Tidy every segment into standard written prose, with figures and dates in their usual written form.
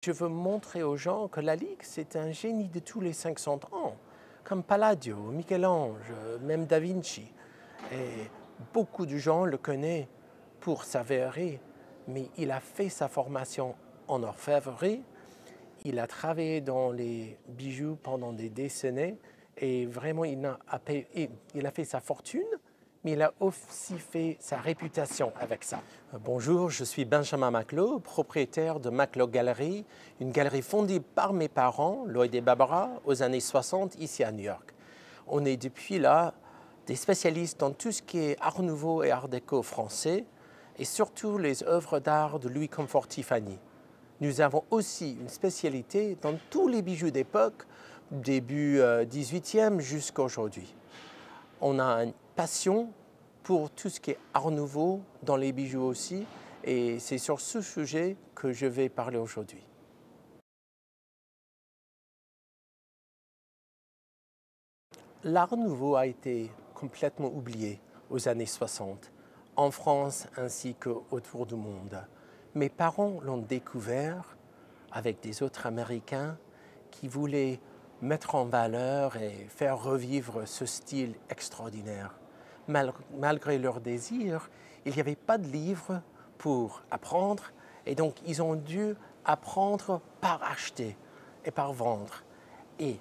Je veux montrer aux gens que Lalique, c'est un génie de tous les 500 ans, comme Palladio, Michel-Ange, même Da Vinci. Et beaucoup de gens le connaissent pour sa verrerie, mais il a fait sa formation en orfèvrerie, il a travaillé dans les bijoux pendant des décennies et vraiment il a fait sa fortune, mais il a aussi fait sa réputation avec ça. Bonjour, je suis Benjamin Maclot, propriétaire de Maclot Gallery, une galerie fondée par mes parents, Lloyd et Barbara, aux années 60 ici à New York. On est depuis là des spécialistes dans tout ce qui est art nouveau et art déco français et surtout les œuvres d'art de Louis Comfort Tiffany. Nous avons aussi une spécialité dans tous les bijoux d'époque, début 18e jusqu'à aujourd'hui. On a une passion pour tout ce qui est art nouveau dans les bijoux aussi, et c'est sur ce sujet que je vais parler aujourd'hui. L'art nouveau a été complètement oublié aux années 60, en France ainsi qu'autour du monde. Mes parents l'ont découvert avec des autres Américains qui voulaient mettre en valeur et faire revivre ce style extraordinaire. Malgré leur désir, il n'y avait pas de livres pour apprendre et donc ils ont dû apprendre par acheter et par vendre. Et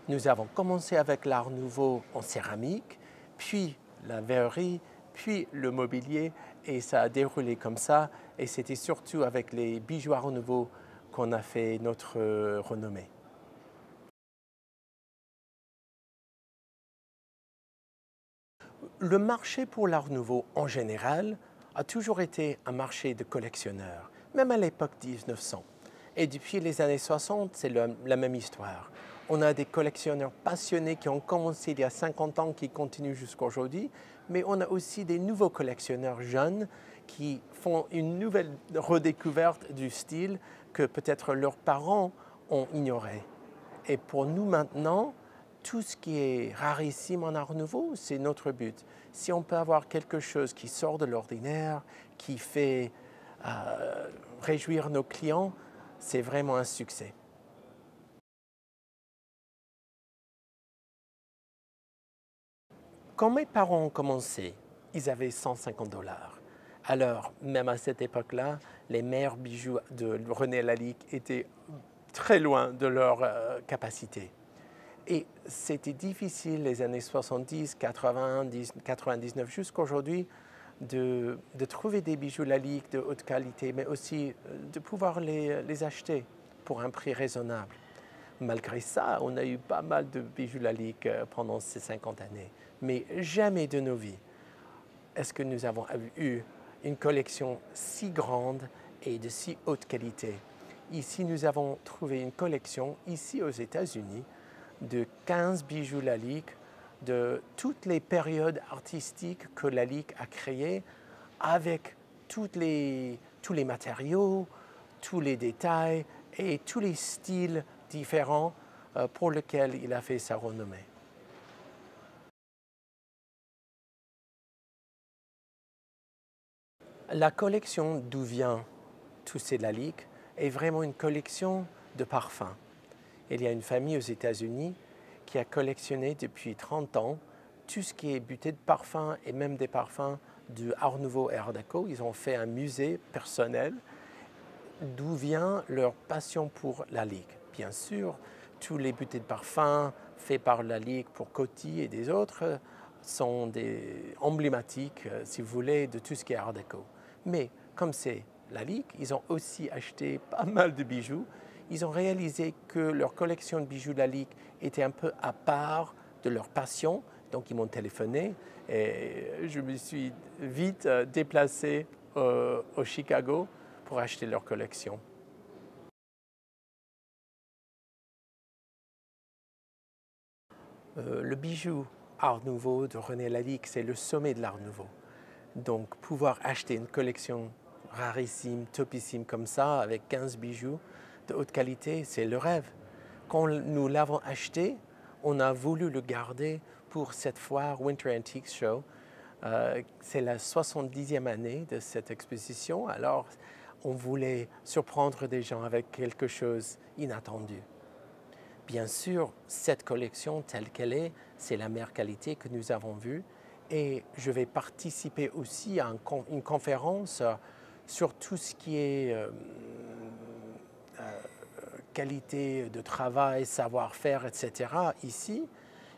nous avons commencé avec l'art nouveau en céramique, puis la verrerie, puis le mobilier, et ça a déroulé comme ça. Et c'était surtout avec les bijoux art nouveau qu'on a fait notre renommée. Le marché pour l'art nouveau en général a toujours été un marché de collectionneurs, même à l'époque 1900. Et depuis les années 60, c'est la même histoire. On a des collectionneurs passionnés qui ont commencé il y a 50 ans, qui continuent jusqu'à aujourd'hui, mais on a aussi des nouveaux collectionneurs jeunes qui font une nouvelle redécouverte du style que peut-être leurs parents ont ignoré. Et pour nous maintenant, tout ce qui est rarissime en art nouveau, c'est notre but. Si on peut avoir quelque chose qui sort de l'ordinaire, qui fait réjouir nos clients, c'est vraiment un succès. Quand mes parents ont commencé, ils avaient 150 $. Alors, même à cette époque-là, les meilleurs bijoux de René Lalique étaient très loin de leur capacité. Et c'était difficile les années 70, 80, 99 jusqu'à aujourd'hui de trouver des bijoux Lalique de haute qualité, mais aussi de pouvoir les acheter pour un prix raisonnable. Malgré ça, on a eu pas mal de bijoux Lalique pendant ces 50 années, mais jamais de nos vies est-ce que nous avons eu une collection si grande et de si haute qualité. Ici, nous avons trouvé une collection, ici aux États-Unis, de 15 bijoux Lalique de toutes les périodes artistiques que Lalique a créées, avec tous les matériaux, tous les détails et tous les styles différents pour lesquels il a fait sa renommée. La collection d'où vient tous ces Lalique est vraiment une collection de parfums. Il y a une famille aux États-Unis qui a collectionné depuis 30 ans tout ce qui est bouteilles de parfums et même des parfums du Art Nouveau et Art Déco. Ils ont fait un musée personnel d'où vient leur passion pour Lalique. Bien sûr, tous les bouteilles de parfums faits par Lalique pour Coty et des autres sont emblématiques, si vous voulez, de tout ce qui est Art Déco. Mais comme c'est Lalique, ils ont aussi acheté pas mal de bijoux. Ils ont réalisé que leur collection de bijoux Lalique était un peu à part de leur passion. Donc ils m'ont téléphoné et je me suis vite déplacé au Chicago pour acheter leur collection. Le bijou Art Nouveau de René Lalique, c'est le sommet de l'Art Nouveau. Donc pouvoir acheter une collection rarissime, topissime comme ça, avec 15 bijoux de haute qualité, c'est le rêve. Quand nous l'avons acheté, on a voulu le garder pour cette foire Winter Antiques Show. C'est la 70e année de cette exposition. Alors, on voulait surprendre des gens avec quelque chose d'inattendu. Bien sûr, cette collection telle qu'elle est, c'est la meilleure qualité que nous avons vue. Et je vais participer aussi à une conférence sur tout ce qui est qualité de travail, savoir-faire, etc. ici.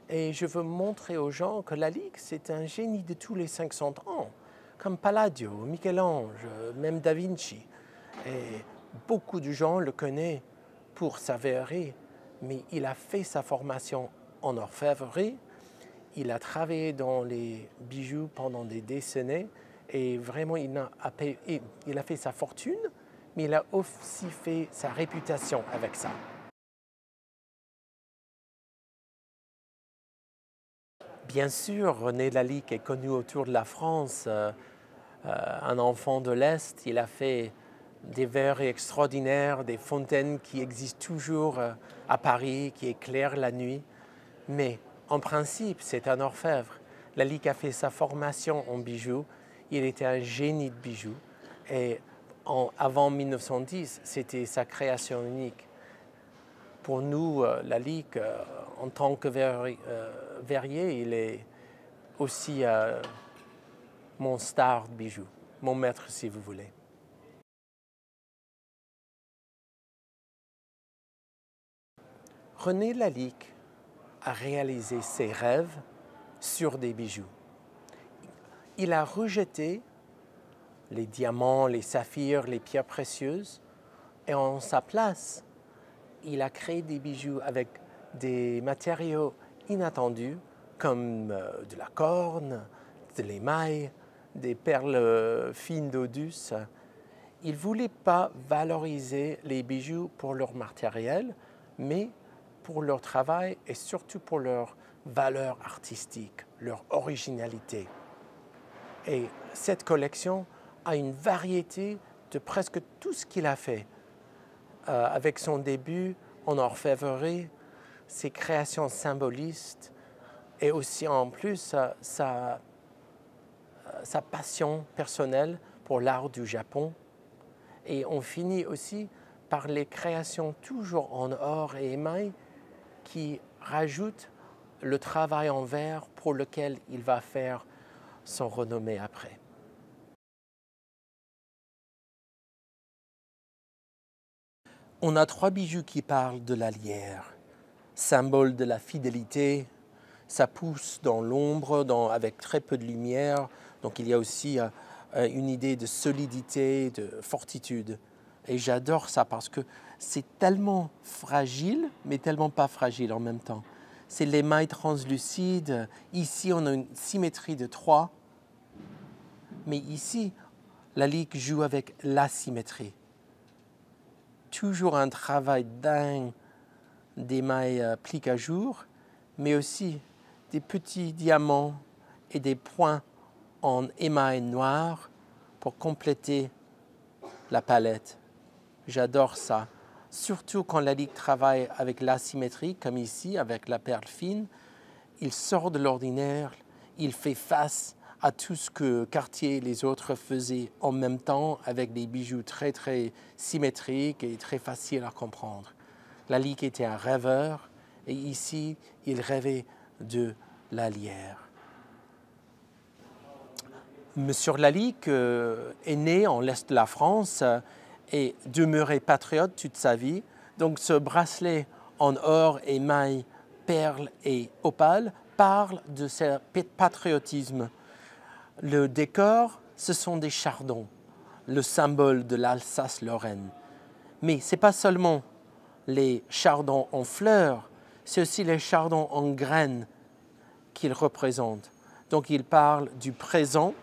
Et je veux montrer aux gens que la Ligue, c'est un génie de tous les 500 ans, comme Palladio, Michel-Ange, même Da Vinci. Et beaucoup de gens le connaissent pour sa verrerie, mais il a fait sa formation en orfèvrerie, il a travaillé dans les bijoux pendant des décennies et vraiment il a fait sa fortune, mais il a aussi fait sa réputation avec ça. Bien sûr, René Lalique est connu autour de la France, un enfant de l'Est. Il a fait des verres extraordinaires, des fontaines qui existent toujours à Paris, qui éclairent la nuit. Mais en principe, c'est un orfèvre. Lalique a fait sa formation en bijoux. Il était un génie de bijoux. Et avant 1910, c'était sa création unique. Pour nous, Lalique, en tant que verrier, il est aussi mon star de bijoux, mon maître si vous voulez. René Lalique a réalisé ses rêves sur des bijoux. Il a rejeté les diamants, les saphirs, les pierres précieuses et en sa place, il a créé des bijoux avec des matériaux inattendus comme de la corne, de l'émail, des perles fines d'eau douce. Il ne voulait pas valoriser les bijoux pour leur matériel, mais pour leur travail et surtout pour leur valeur artistique, leur originalité. Et cette collection a une variété de presque tout ce qu'il a fait. Avec son début en orfèvrerie, ses créations symbolistes et aussi en plus sa passion personnelle pour l'art du Japon. Et on finit aussi par les créations toujours en or et émail qui rajoutent le travail en verre pour lequel il va faire son renommée après. On a 3 bijoux qui parlent de la lierre, symbole de la fidélité. Ça pousse dans l'ombre, avec très peu de lumière. Donc il y a aussi une idée de solidité, de fortitude. Et j'adore ça parce que c'est tellement fragile, mais tellement pas fragile en même temps. C'est l'émail translucide. Ici, on a une symétrie de 3. Mais ici, Lalique joue avec l'asymétrie. Toujours un travail dingue d'émail plique à jour, mais aussi des petits diamants et des points en émail noir pour compléter la palette. J'adore ça, surtout quand Lalique travaille avec l'asymétrie, comme ici, avec la perle fine. Il sort de l'ordinaire, il fait face à tout ce que Cartier et les autres faisaient en même temps, avec des bijoux très très symétriques et très faciles à comprendre. Lalique était un rêveur, et ici, il rêvait de la lierre. Monsieur Lalique est né en l'Est de la France et demeuré patriote toute sa vie. Donc ce bracelet en or, émail, perles et opale parle de ce patriotisme. Le décor, ce sont des chardons, le symbole de l'Alsace-Lorraine. Mais ce n'est pas seulement les chardons en fleurs, c'est aussi les chardons en graines qu'il représente. Donc il parle du présent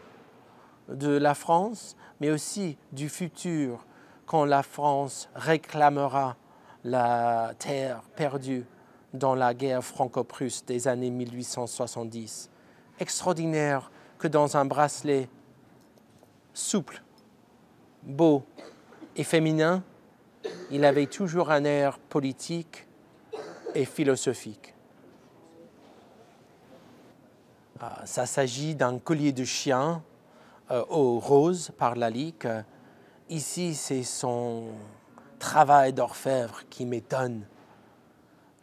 de la France, mais aussi du futur, quand la France réclamera la terre perdue dans la guerre franco-prusse des années 1870. Extraordinaire que dans un bracelet souple, beau et féminin, il avait toujours un air politique et philosophique. Ça s'agit d'un collier de chien au rose par Lalique Ici, c'est son travail d'orfèvre qui m'étonne.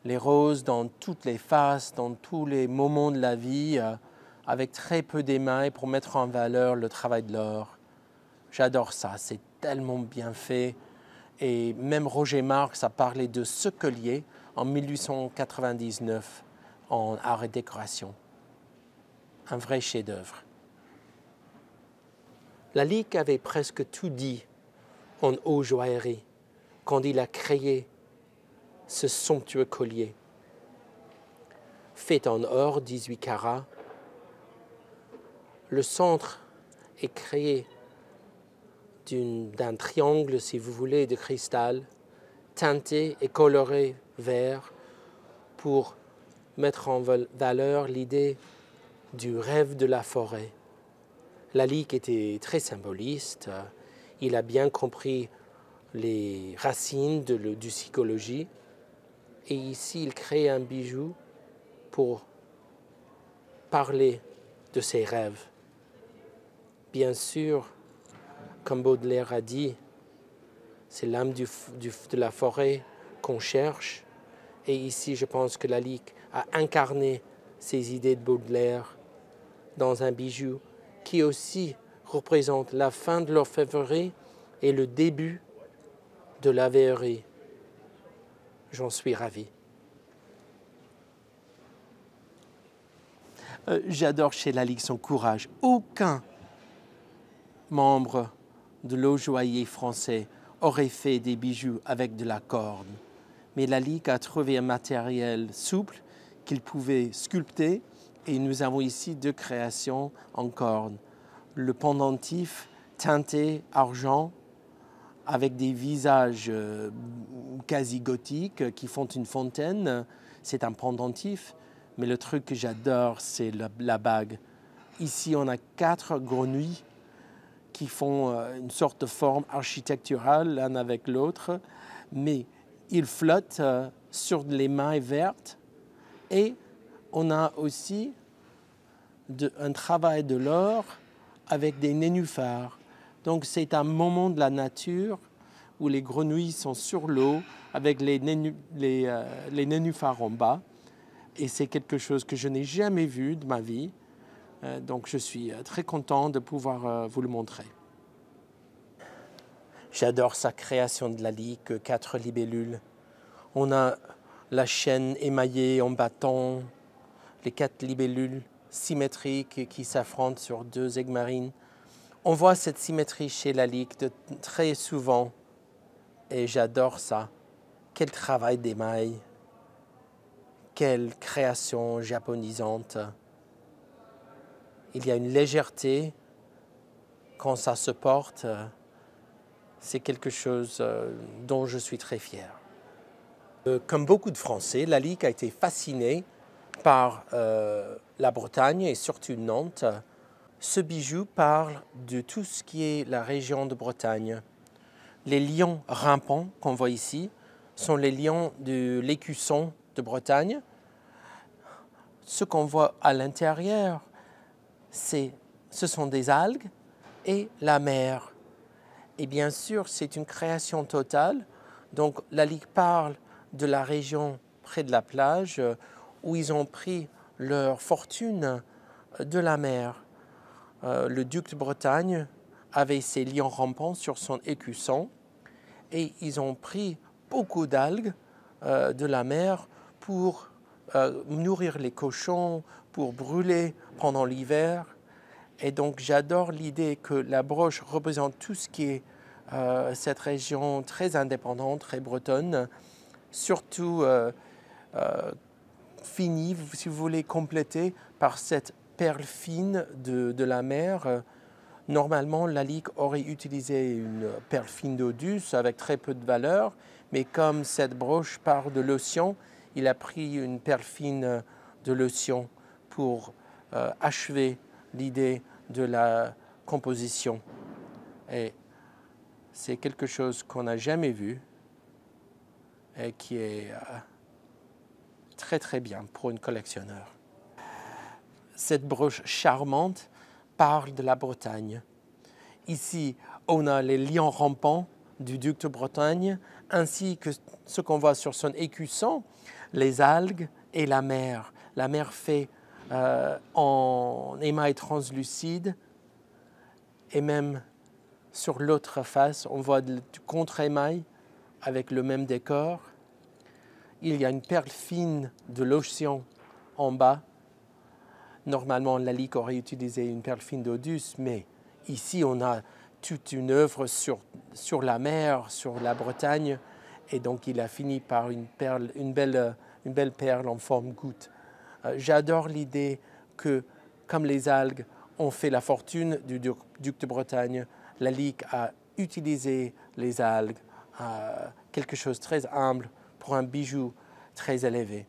Les roses dans toutes les faces, dans tous les moments de la vie, avec très peu d'émail pour mettre en valeur le travail de l'or. J'adore ça, c'est tellement bien fait. Et même Roger Marx a parlé de ce collier en 1899 en art et décoration. Un vrai chef-d'œuvre. Lalique avait presque tout dit en haute joaillerie quand il a créé ce somptueux collier. Fait en or 18 carats, le centre est créé d'un triangle, si vous voulez, de cristal, teinté et coloré vert pour mettre en valeur l'idée du rêve de la forêt. Lalique était très symboliste, il a bien compris les racines du psychologie et ici il crée un bijou pour parler de ses rêves. Bien sûr, comme Baudelaire a dit, c'est l'âme de la forêt qu'on cherche. Et ici, je pense que Lalique a incarné ces idées de Baudelaire dans un bijou qui aussi représente la fin de l'orfèvrerie et le début de la verrerie. J'en suis ravi. J'adore chez Lalique son courage. Aucun membre de l'eau-joaillier français aurait fait des bijoux avec de la corde. Mais Lalique a trouvé un matériel souple qu'il pouvait sculpter et nous avons ici deux créations en corde. Le pendentif teinté argent avec des visages quasi gothiques qui font une fontaine, c'est un pendentif. Mais le truc que j'adore, c'est la bague. Ici, on a 4 grenouilles qui font une sorte de forme architecturale l'un avec l'autre, mais ils flottent sur les mailles vertes. Et on a aussi un travail de l'or avec des nénuphars. Donc c'est un moment de la nature où les grenouilles sont sur l'eau avec les nénuphars en bas. Et c'est quelque chose que je n'ai jamais vu de ma vie. Donc je suis très content de pouvoir vous le montrer. J'adore sa création de Lalique, 4 libellules. On a la chaîne émaillée en bâton, les 4 libellules symétriques qui s'affrontent sur 2 aigues marines. On voit cette symétrie chez Lalique très souvent et j'adore ça. Quel travail d'émail, quelle création japonisante. Il y a une légèreté quand ça se porte. C'est quelque chose dont je suis très fier. Comme beaucoup de Français, Lalique a été fasciné par la Bretagne et surtout Nantes. Ce bijou parle de tout ce qui est la région de Bretagne. Les lions rampants qu'on voit ici sont les lions de l'Écusson de Bretagne. Ce qu'on voit à l'intérieur, ce sont des algues et la mer. Et bien sûr, c'est une création totale. Donc, Lalique parle de la région près de la plage où ils ont pris leur fortune de la mer. Le duc de Bretagne avait ses lions rampants sur son écusson et ils ont pris beaucoup d'algues de la mer pour nourrir les cochons, pour brûler pendant l'hiver. Et donc j'adore l'idée que la broche représente tout ce qui est cette région très indépendante, très bretonne, surtout finie, si vous voulez, complétée par cette perle fine de la mer. Normalement, Lalique aurait utilisé une perle fine d'eau douce avec très peu de valeur, mais comme cette broche part de l'océan, il a pris une perle fine de l'océan pour achever l'idée de la composition. Et c'est quelque chose qu'on n'a jamais vu et qui est très très bien pour un collectionneur. Cette broche charmante parle de la Bretagne. Ici, On a les lions rampants du duc de Bretagne, ainsi que ce qu'on voit sur son écusson, les algues et la mer. La mer fait en émail translucide, et même sur l'autre face, on voit du contre-émail avec le même décor. Il y a une perle fine de l'océan en bas. Normalement, Lalique aurait utilisé une perle fine d'eau douce, mais ici, on a toute une œuvre sur la mer, sur la Bretagne, et donc il a fini par une belle perle en forme goutte. J'adore l'idée que, comme les algues ont fait la fortune du duc de Bretagne, Lalique a utilisé les algues, quelque chose de très humble pour un bijou très élevé.